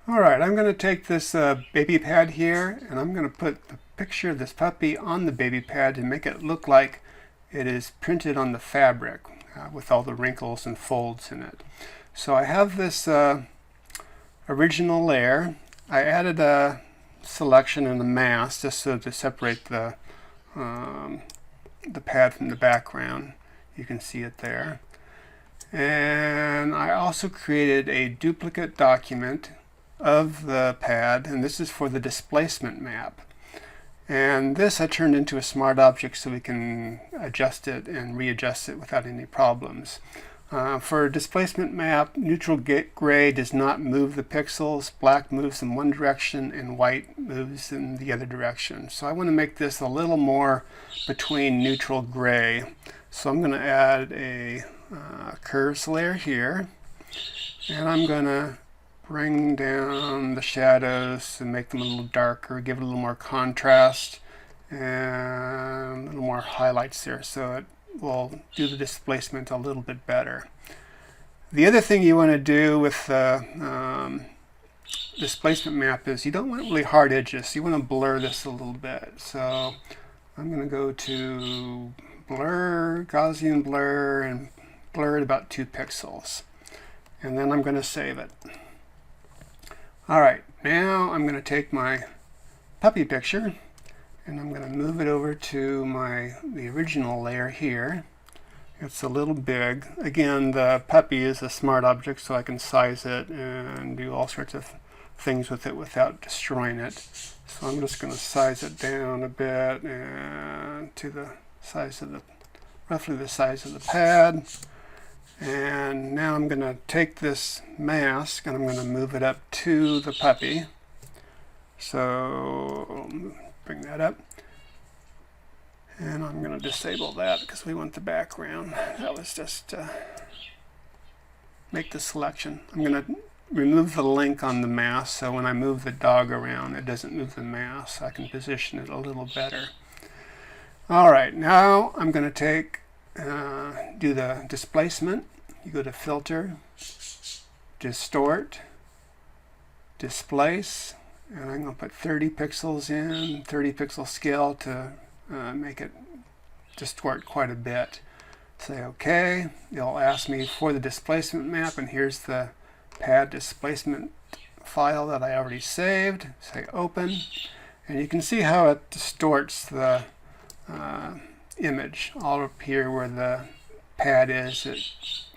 Alright, I'm going to take this baby pad here and I'm going to put the picture of this puppy on the baby pad to make it look like it is printed on the fabric with all the wrinkles and folds in it. So I have this original layer. I added a selection and a mask just so to separate the pad from the background. You can see it there. And I also created a duplicate document of the pad, and this is for the displacement map. And this I turned into a smart object so we can adjust it and readjust it without any problems. For a displacement map, neutral gray does not move the pixels, black moves in one direction, and white moves in the other direction. So I want to make this a little more between neutral gray. So I'm going to add a curves layer here, and I'm going to bring down the shadows and make them a little darker, give it a little more contrast and a little more highlights there so it will do the displacement a little bit better. The other thing you want to do with the displacement map is you don't want really hard edges. You want to blur this a little bit. So I'm going to go to blur, Gaussian blur, and blur at about 2 pixels. And then I'm going to save it. Alright, now I'm going to take my puppy picture and I'm going to move it over to the original layer here. It's a little big. Again, the puppy is a smart object, so I can size it and do all sorts of things with it without destroying it. So I'm just going to size it down a bit and to the size of roughly the size of the pad. And now I'm going to take this mask and I'm going to move it up to the puppy. So bring that up. And I'm going to disable that because we want the background. That was just make the selection. I'm going to remove the link on the mask so when I move the dog around it doesn't move the mask. I can position it a little better. Alright, now I'm going to do the displacement. You go to Filter, Distort, Displace, and I'm going to put 30 pixels in, 30 pixel scale to make it distort quite a bit. Say OK. It'll ask me for the displacement map, and here's the pad displacement file that I already saved. Say Open, and you can see how it distorts the image all up here where the pad is. It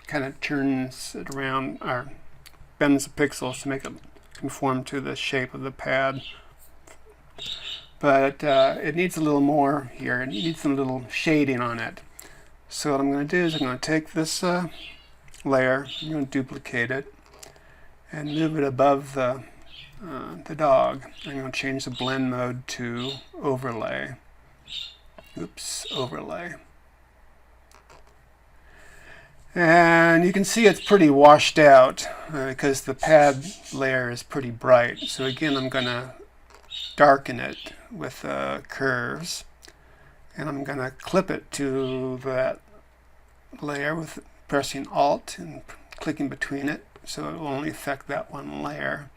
kind of turns it around or bends the pixels to make it conform to the shape of the pad. But it needs a little more here. It needs some little shading on it. So what I'm going to do is I'm going to take this layer, I'm going to duplicate it and move it above the dog. I'm going to change the blend mode to overlay. Oops, overlay. And you can see it's pretty washed out because the pad layer is pretty bright. So again, I'm going to darken it with curves. And I'm going to clip it to that layer with pressing Alt and clicking between it so it will only affect that one layer.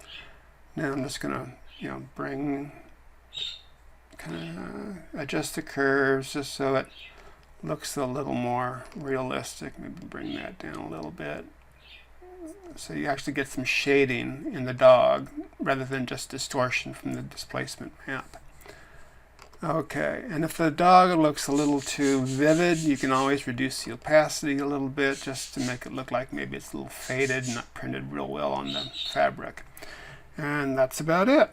Now I'm just going to adjust the curves just so it looks a little more realistic. Maybe bring that down a little bit so you actually get some shading in the dog rather than just distortion from the displacement map. Okay, and if the dog looks a little too vivid, you can always reduce the opacity a little bit just to make it look like maybe it's a little faded, not printed real well on the fabric. And that's about it.